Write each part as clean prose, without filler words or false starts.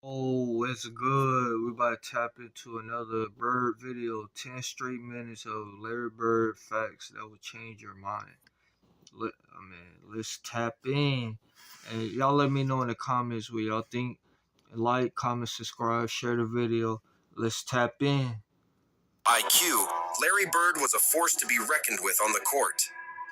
Oh, it's good. We about to tap into another Bird video. 10 straight minutes of Larry Bird facts that will change your mind. Let's tap in. And y'all let me know in the comments what y'all think. Like, comment, subscribe, share the video. Let's tap in. IQ, Larry Bird was a force to be reckoned with on the court.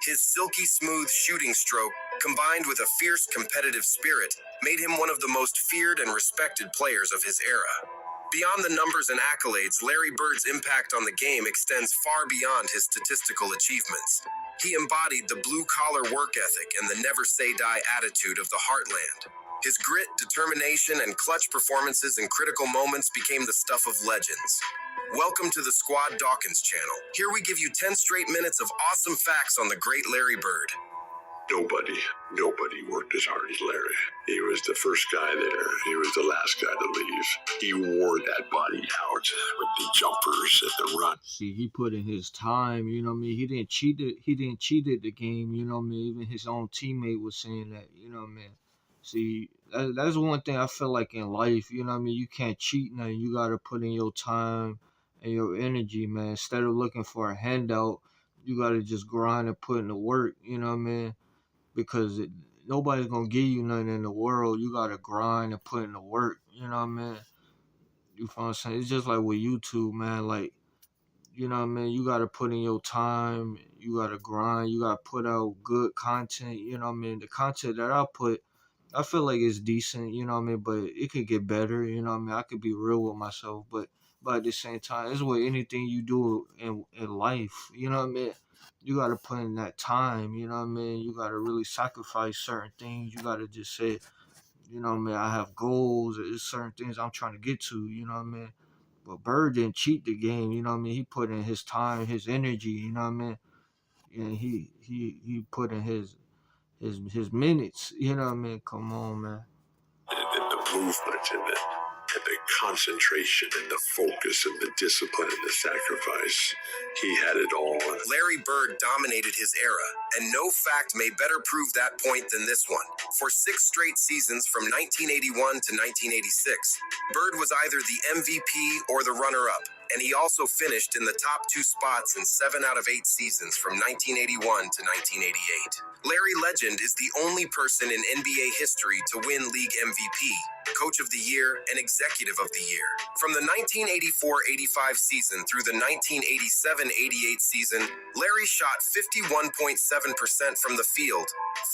His silky smooth shooting stroke, combined with a fierce competitive spirit, made him one of the most feared and respected players of his era. Beyond the numbers and accolades, Larry Bird's impact on the game extends far beyond his statistical achievements. He embodied the blue-collar work ethic and the never-say-die attitude of the heartland. His grit, determination, and clutch performances in critical moments became the stuff of legends. Welcome to the Squad Dawkins channel. Here we give you 10 straight minutes of awesome facts on the great Larry Bird. Nobody worked as hard as Larry. He was the first guy there. He was the last guy to leave. He wore that body out with the jumpers at the run. See, he put in his time, you know what I mean? He didn't cheat at the game, you know what I mean? Even his own teammate was saying that, you know what I mean? See, that's one thing I feel like in life, you know what I mean? You can't cheat nothing. You got to put in your time and your energy, man. Instead of looking for a handout, you got to just grind and put in the work, you know what I mean? Because nobody's going to give you nothing in the world. You got to grind and put in the work, you know what I mean? You feel what I'm saying? It's just like with YouTube, man. Like, you know what I mean? You got to put in your time. You got to grind. You got to put out good content, you know what I mean? The content that I put, I feel like it's decent, you know what I mean? But it could get better, you know what I mean? I could be real with myself, but at the same time, it's with anything you do in life, you know what I mean? You got to put in that time, you know what I mean? You got to really sacrifice certain things. You got to just say, you know what I mean? I have goals. There's certain things I'm trying to get to, you know what I mean? But Bird didn't cheat the game, you know what I mean? He put in his time, his energy, you know what I mean? And he put in his minutes, you know what I mean? Come on, man. The movement and the concentration and the focus and the discipline and the sacrifice. He had it all. Larry Bird dominated his era, and no fact may better prove that point than this one. For 6 straight seasons from 1981 to 1986, Bird was either the MVP or the runner-up, and he also finished in the top 2 spots in 7 out of 8 seasons from 1981 to 1988. Larry Legend is the only person in NBA history to win league MVP, Coach of the Year, and Executive of the Year. From the 1984-85 season through the 1987-88 season, Larry shot 51.7% from the field,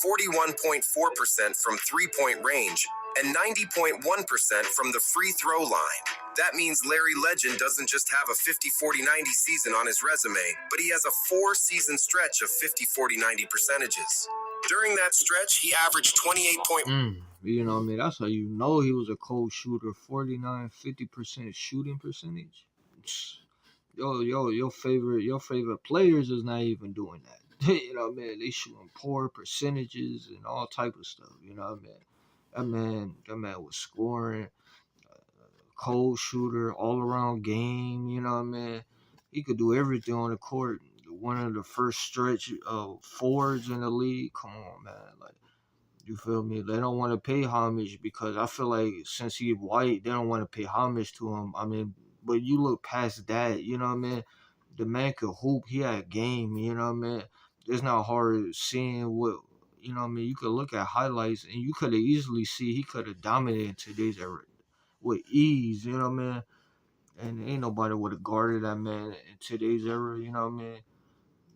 41.4% from three-point range, and 90.1% from the free throw line. That means Larry Legend doesn't just have a 50-40-90 season on his resume, but he has a 4-season stretch of 50-40-90 percentages. During that stretch, he averaged 28. You know what I mean? That's how you know he was a cold shooter. 49-50% shooting percentage. Your favorite players is not even doing that. You know what I mean? They shooting poor percentages and all type of stuff. You know what I mean? That man was scoring, cold shooter, all around game. You know what I mean? He could do everything on the court. One of the first stretch forwards in the league. Come on, man. Like, you feel me? They don't want to pay homage because I feel like since he's white, they don't want to pay homage to him. I mean, but you look past that, you know what I mean? The man could hoop. He had game, you know what I mean? It's not hard seeing what, you know what I mean? You could look at highlights and you could have easily see he could have dominated today's era with ease, you know what I mean? And ain't nobody would have guarded that man in today's era, you know what I mean?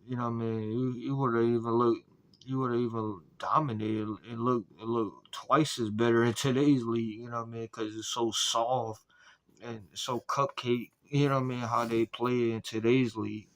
You know what I mean? You would have even dominated and look twice as better in today's league, you know what I mean? Because it's so soft and so cupcake, you know what I mean? How they play in today's league.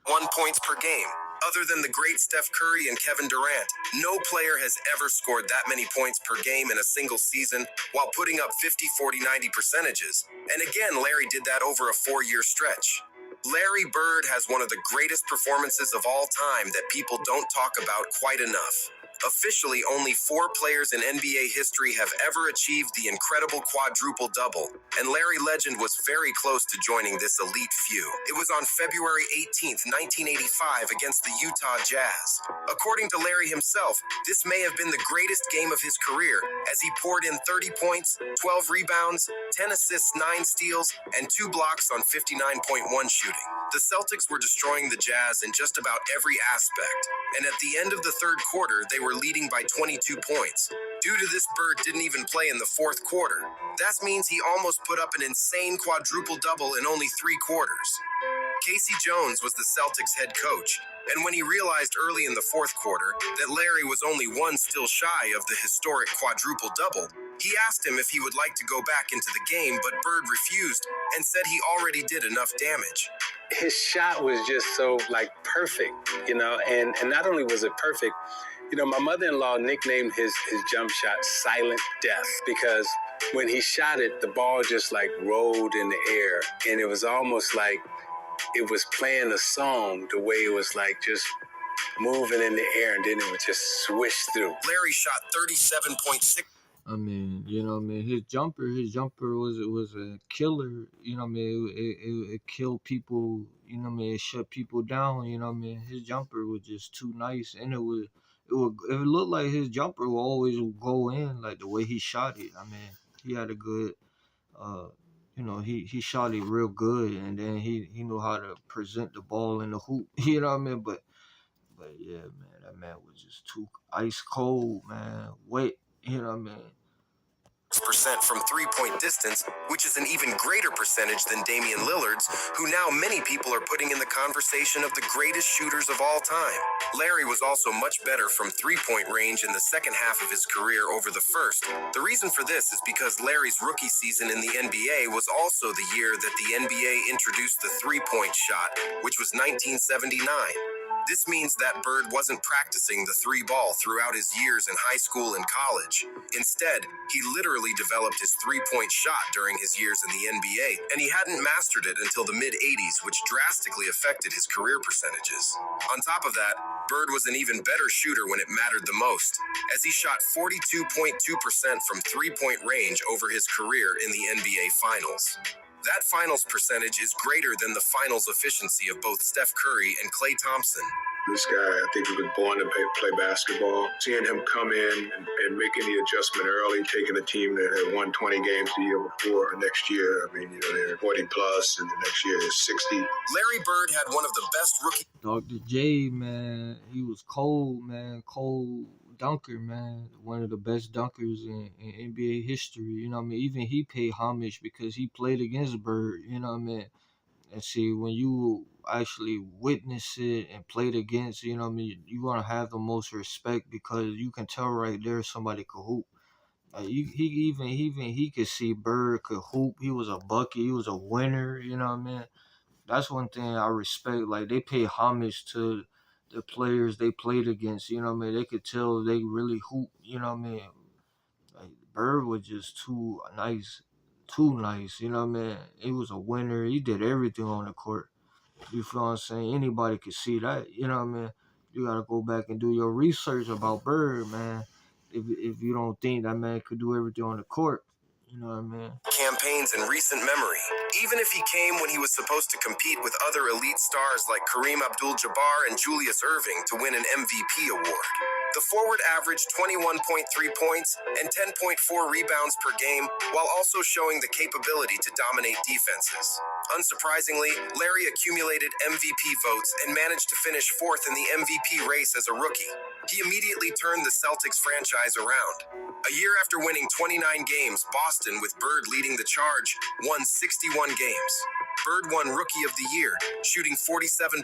1 points per game. Other than the great Steph Curry and Kevin Durant, no player has ever scored that many points per game in a single season while putting up 50-40-90 percentages. And again, Larry did that over a 4-year stretch. Larry Bird has one of the greatest performances of all time that people don't talk about quite enough. Officially, only 4 players in NBA history have ever achieved the incredible quadruple-double, and Larry Legend was very close to joining this elite few. It was on February 18th, 1985 against the Utah Jazz. According to Larry himself, this may have been the greatest game of his career, as he poured in 30 points, 12 rebounds, 10 assists, 9 steals, and 2 blocks on 59.1 shooting. The Celtics were destroying the Jazz in just about every aspect, and at the end of the third quarter, they were leading by 22 points. Due to this, Bird didn't even play in the fourth quarter. That means he almost put up an insane quadruple-double in only 3 quarters. Casey Jones was the Celtics head coach, and when he realized early in the fourth quarter that Larry was only 1 steal shy of the historic quadruple-double, he asked him if he would like to go back into the game, but Bird refused and said he already did enough damage. His shot was just so perfect, and not only was it perfect, my mother-in-law nicknamed his jump shot Silent Death, because when he shot it, the ball just rolled in the air, and it was almost like it was playing a song, the way it was just moving in the air, and then it would just swish through. Larry shot 37.6. I mean, his jumper was a killer. It killed people. It shut people down. His jumper was just too nice, and it looked like his jumper will always go in, like the way he shot it. I mean, he had a good, he shot it real good, and then he knew how to present the ball in the hoop. But yeah, man, that man was just too ice cold, man, wet. Percent from three-point distance, which is an even greater percentage than Damian Lillard's, who now many people are putting in the conversation of the greatest shooters of all time. Larry was also much better from three-point range in the second half of his career over the first. The reason for this is because Larry's rookie season in the NBA was also the year that the NBA introduced the three-point shot, which was 1979. This means that Bird wasn't practicing the 3-ball throughout his years in high school and college. Instead, he literally developed his three-point shot during his years in the NBA, and he hadn't mastered it until the mid-'80s, which drastically affected his career percentages. On top of that, Bird was an even better shooter when it mattered the most, as he shot 42.2% from three-point range over his career in the NBA Finals. That finals percentage is greater than the finals efficiency of both Steph Curry and Klay Thompson. This guy, I think he was born to play basketball. Seeing him come in and making the adjustment early, taking a team that had won 20 games the year before, next year, they're 40 plus, and the next year is 60. Larry Bird had one of the best rookie. Dr. J, man, he was cold, man, cold dunker, man, one of the best dunkers in NBA history. Even he paid homage because he played against Bird. And see, when you actually witness it and played against, you're gonna have the most respect, because you can tell right there somebody could hoop. He could see Bird could hoop. He was a bucket. He was a winner. That's one thing I respect. Like, they pay homage to the players they played against. They could tell they really hoop. Like, Bird was just too nice. He was a winner. He did everything on the court. You feel what I'm saying? Anybody could see that. You gotta go back and do your research about Bird, man. If you don't think that man could do everything on the court. Campaigns in recent memory. Even if he came when he was supposed to compete with other elite stars like Kareem Abdul-Jabbar and Julius Erving to win an MVP award. The forward averaged 21.3 points and 10.4 rebounds per game, while also showing the capability to dominate defenses. Unsurprisingly, Larry accumulated MVP votes and managed to finish fourth in the MVP race as a rookie. He immediately turned the Celtics franchise around. A year after winning 29 games, Boston, with Bird leading the charge, won 61 games. Bird won Rookie of the Year, shooting 47.4%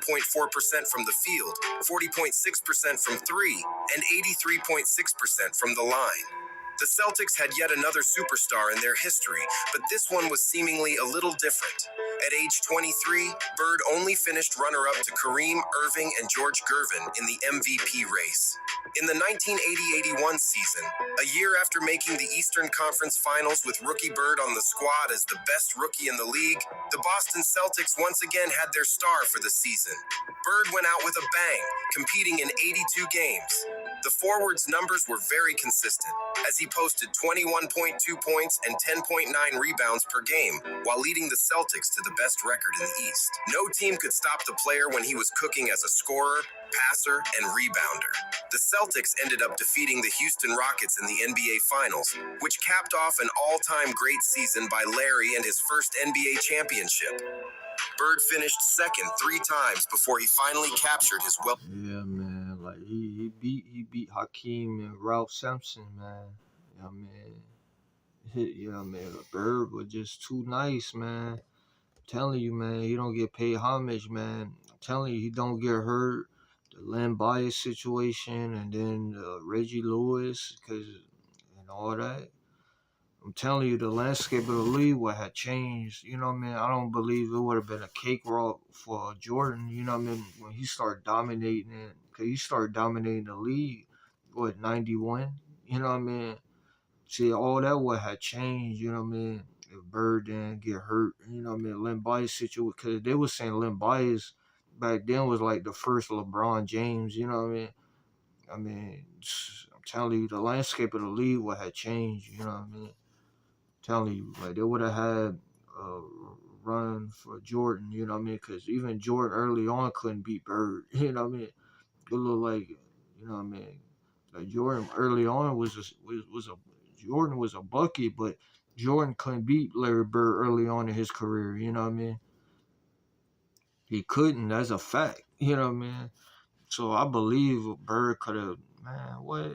from the field, 40.6% from three, and 83.6% from the line. The Celtics had yet another superstar in their history, but this one was seemingly a little different. At age 23, Bird only finished runner-up to Kareem, Erving, and George Gervin in the MVP race. In the 1980-81 season, a year after making the Eastern Conference Finals with rookie Bird on the squad as the best rookie in the league, the Boston Celtics once again had their star for the season. Bird went out with a bang, competing in 82 games. The forward's numbers were very consistent, as he posted 21.2 points and 10.9 rebounds per game, while leading the Celtics to the best record in the East. No team could stop the player when he was cooking as a scorer, passer, and rebounder. The Celtics ended up defeating the Houston Rockets in the NBA Finals, which capped off an all-time great season by Larry and his first NBA championship. Bird finished second 3 times before he finally captured his Yeah, man. Like he beat Hakeem and Ralph Sampson, man. Yeah, man. Yeah, man. Bird was just too nice, man. I'm telling you, man. He don't get paid homage, man. I'm telling you, he don't get hurt. The Len Bias situation, and then Reggie Lewis, and all that. I'm telling you, the landscape of the league would have changed. You know what I mean? I don't believe it would have been a cakewalk for Jordan. You know what I mean? When he started dominating it, because he started dominating the league, 91? You know what I mean? See, all that would have changed. You know what I mean? If Bird didn't get hurt, you know what I mean? Len Bias situation, because they were saying Len Bias back then was like the first LeBron James. You know what I mean? I'm telling you, the landscape of the league would have changed. You know what I mean? Telling you, like they would have had a run for Jordan, you know what I mean? Because even Jordan early on couldn't beat Bird, you know what I mean? It looked like, you know what I mean? Like Jordan early on Jordan was a bucket, but Jordan couldn't beat Larry Bird early on in his career, you know what I mean? He couldn't. That's a fact, you know what I mean? So I believe Bird could have, man, what?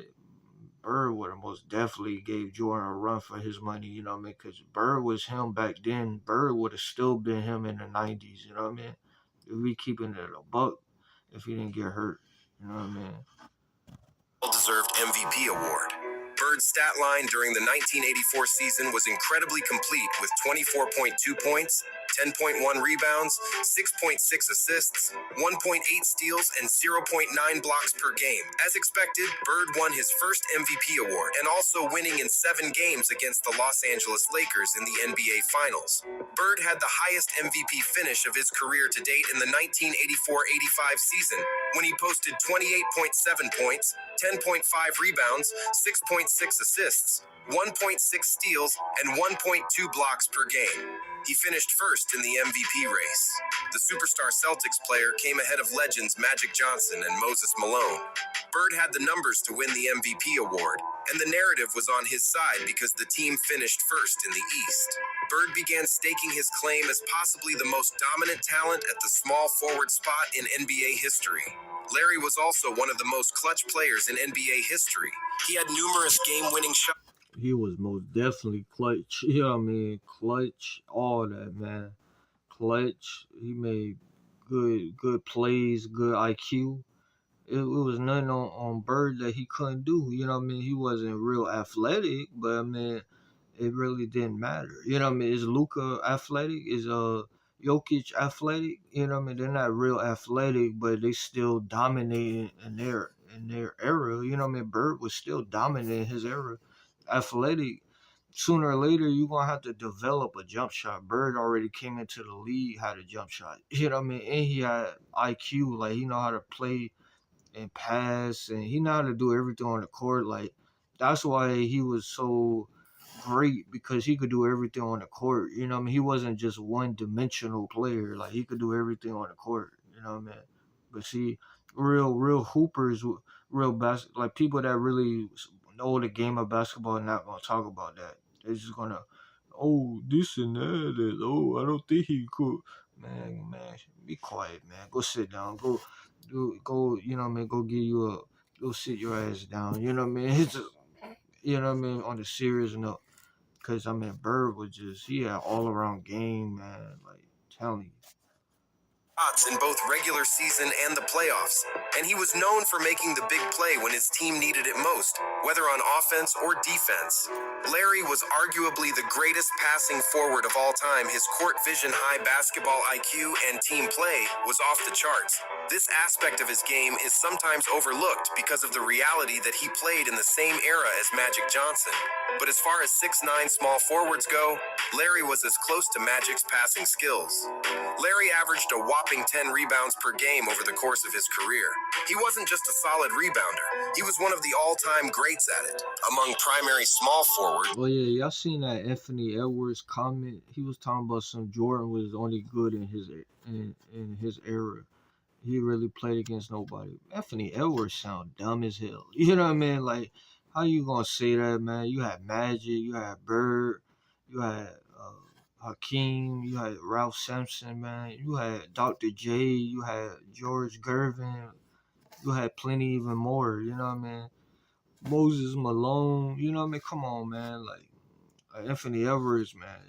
Bird would have most definitely gave Jordan a run for his money, you know what I mean? Because Bird was him back then. Bird would have still been him in the 90s, you know what I mean? If we keeping it a buck, if he didn't get hurt, you know what I mean? well-deserved MVP award. Bird's stat line during the 1984 season was incredibly complete with 24.2 points, 10.1 rebounds, 6.6 assists, 1.8 steals, and 0.9 blocks per game. As expected, Bird won his first MVP award and also winning in 7 games against the Los Angeles Lakers in the NBA Finals. Bird had the highest MVP finish of his career to date in the 1984-85 season, when he posted 28.7 points, 10.5 rebounds, 6.6 assists, 1.6 steals, and 1.2 blocks per game. He finished first in the MVP race. The superstar Celtics player came ahead of legends Magic Johnson and Moses Malone. Bird had the numbers to win the MVP award, and the narrative was on his side because the team finished first in the East. Bird began staking his claim as possibly the most dominant talent at the small forward spot in NBA history. Larry was also one of the most clutch players in NBA history. He had numerous game-winning shots. He was most definitely clutch. You know what I mean? Clutch, all that, man. Clutch. He made good plays, good IQ. It was nothing on Bird that he couldn't do. You know what I mean? He wasn't real athletic, but I mean, it really didn't matter. You know what I mean? Is Luka athletic? Is Jokic athletic? You know what I mean? They're not real athletic, but they still dominated in their era. You know what I mean? Bird was still dominating his era. Athletic. Sooner or later, you're gonna have to develop a jump shot. Bird already came into the league, had a jump shot. You know what I mean? And he had IQ, like he know how to play and pass, and he know how to do everything on the court. Like that's why he was so great, because he could do everything on the court. You know what I mean? He wasn't just one dimensional player. Like he could do everything on the court. You know what I mean? But see, real hoopers, like people that really know the game of basketball are not gonna talk about that. They're just gonna, oh, this and that. Oh, I don't think he could. Man, be quiet, man. Go sit down. Go. You know what I mean? Go sit your ass down. You know what I mean? It's just, you know what I mean? On the serious note, because I mean, Bird was he had all around game, man. Like telling you. In both regular season and the playoffs, and he was known for making the big play when his team needed it most, whether on offense or defense. Larry was arguably the greatest passing forward of all time. His court vision, high basketball IQ, and team play was off the charts. This aspect of his game is sometimes overlooked because of the reality that he played in the same era as Magic Johnson. But as far as 6'9" small forwards go, Larry was as close to Magic's passing skills. Larry averaged a whopping 10 rebounds per game over the course of his career. He wasn't just a solid rebounder, he was one of the all-time greats at it. Among primary small forwards. Well, yeah, y'all seen that Anthony Edwards comment? He was talking about some Jordan was only good in his era. He really played against nobody. Anthony Edwards sound dumb as hell. You know what I mean? Like, how you gonna say that, man? You had Magic, you had Bird, you had Hakeem, you had Ralph Sampson, man. You had Dr. J, you had George Gervin, you had plenty even more. You know what I mean? Moses Malone. You know what I mean? Come on, man. Like Anthony Edwards, man.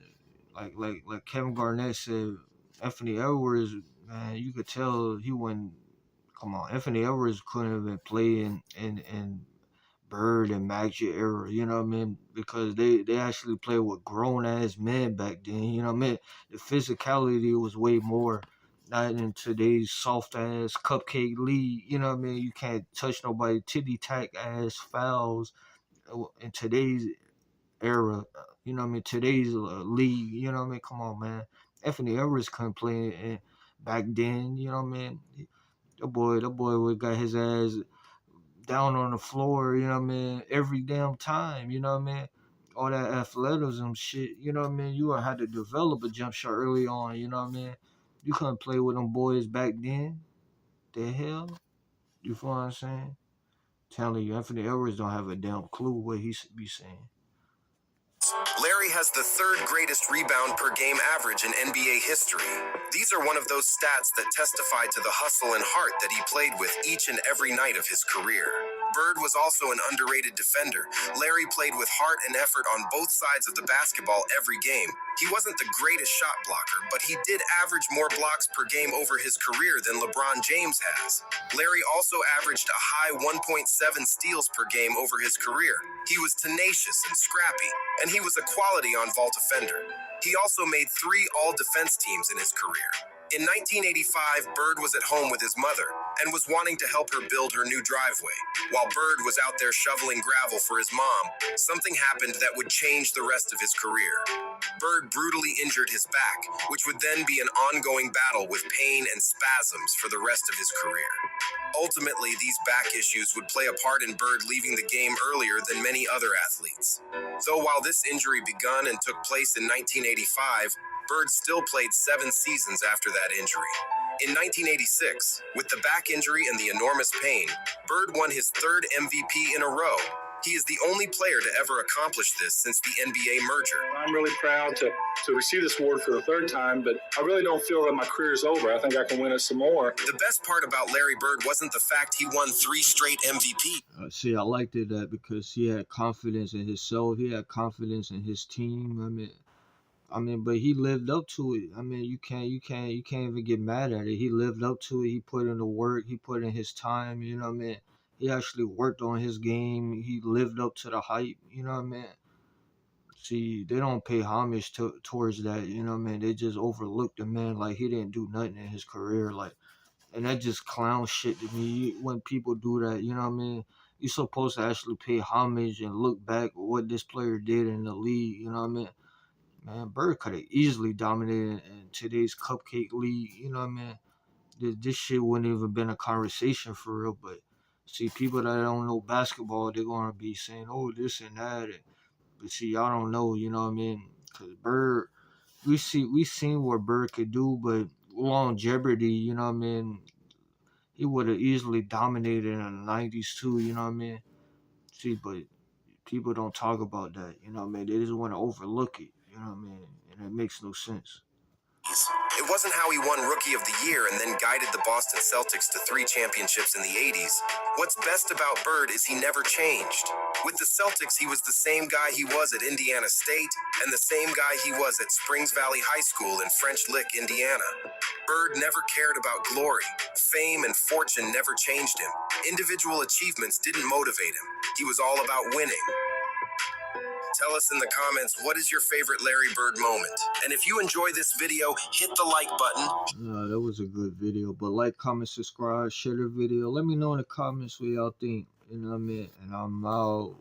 Like Kevin Garnett said, Anthony Edwards, man, you could tell he wasn't. Come on, Anthony Edwards couldn't have been playing in Bird and Magic era. You know what I mean? Because they actually played with grown ass men back then. You know what I mean? The physicality was way more. Not in today's soft ass cupcake league. You know what I mean? You can't touch nobody. Titty tack ass fouls in today's era. You know what I mean? Today's league. You know what I mean? Come on, man. Anthony Edwards couldn't play back then. You know what I mean? That boy would got his ass down on the floor. You know what I mean? Every damn time. You know what I mean? All that athleticism shit. You know what I mean? You had to develop a jump shot early on. You know what I mean? You couldn't play with them boys back then. The hell? You feel what I'm saying? Telling you, Anthony Edwards don't have a damn clue what he should be saying. Larry has the third greatest rebound per game average in NBA history. These are one of those stats that testify to the hustle and heart that he played with each and every night of his career. Bird was also an underrated defender. Larry played with heart and effort on both sides of the basketball every game. He wasn't the greatest shot blocker, but he did average more blocks per game over his career than LeBron James has. Larry also averaged a high 1.7 steals per game over his career. He was tenacious and scrappy, and he was a quality on-vault defender. He also made 3 all-defense teams in his career. In 1985, Bird was at home with his mother and was wanting to help her build her new driveway. While Bird was out there shoveling gravel for his mom, something happened that would change the rest of his career. Bird brutally injured his back, which would then be an ongoing battle with pain and spasms for the rest of his career. Ultimately, these back issues would play a part in Bird leaving the game earlier than many other athletes. Though while this injury begun and took place in 1985, Bird still played 7 seasons after that injury. In 1986, with the back injury and the enormous pain, Bird won his 3rd MVP in a row. He is the only player to ever accomplish this since the NBA merger. I'm really proud to receive this award for the 3rd time, but I really don't feel that my career is over. I think I can win it some more. The best part about Larry Bird wasn't the fact he won 3 straight MVP. See, I liked it because he had confidence in himself. He had confidence in his team. I mean, but he lived up to it. I mean, you can't even get mad at it. He lived up to it. He put in the work. He put in his time. You know what I mean? He actually worked on his game. He lived up to the hype. You know what I mean? See, they don't pay homage towards that. You know what I mean? They just overlook the man like he didn't do nothing in his career. Like, and that just clown shit to me when people do that. You know what I mean? You're supposed to actually pay homage and look back at what this player did in the league. You know what I mean? Man, Bird could have easily dominated in today's cupcake league. You know what I mean? This shit wouldn't even been a conversation for real. But see, people that don't know basketball, they're gonna be saying, "Oh, this and that." But see, y'all don't know. You know what I mean? Cause Bird, we seen what Bird could do, but longevity. You know what I mean? He would have easily dominated in the '90s too. You know what I mean? See, but people don't talk about that. You know what I mean? They just want to overlook it. You know what I mean? And it makes no sense. It wasn't how he won Rookie of the Year and then guided the Boston Celtics to 3 championships in the 80s. What's best about Bird is he never changed. With the Celtics, he was the same guy he was at Indiana State and the same guy he was at Springs Valley High School in French Lick, Indiana. Bird never cared about glory. Fame and fortune never changed him. Individual achievements didn't motivate him. He was all about winning. Tell us in the comments, what is your favorite Larry Bird moment? And if you enjoy this video, hit the like button. That was a good video. But like, comment, subscribe, share the video. Let me know in the comments what y'all think. You know what I mean? And I'm out.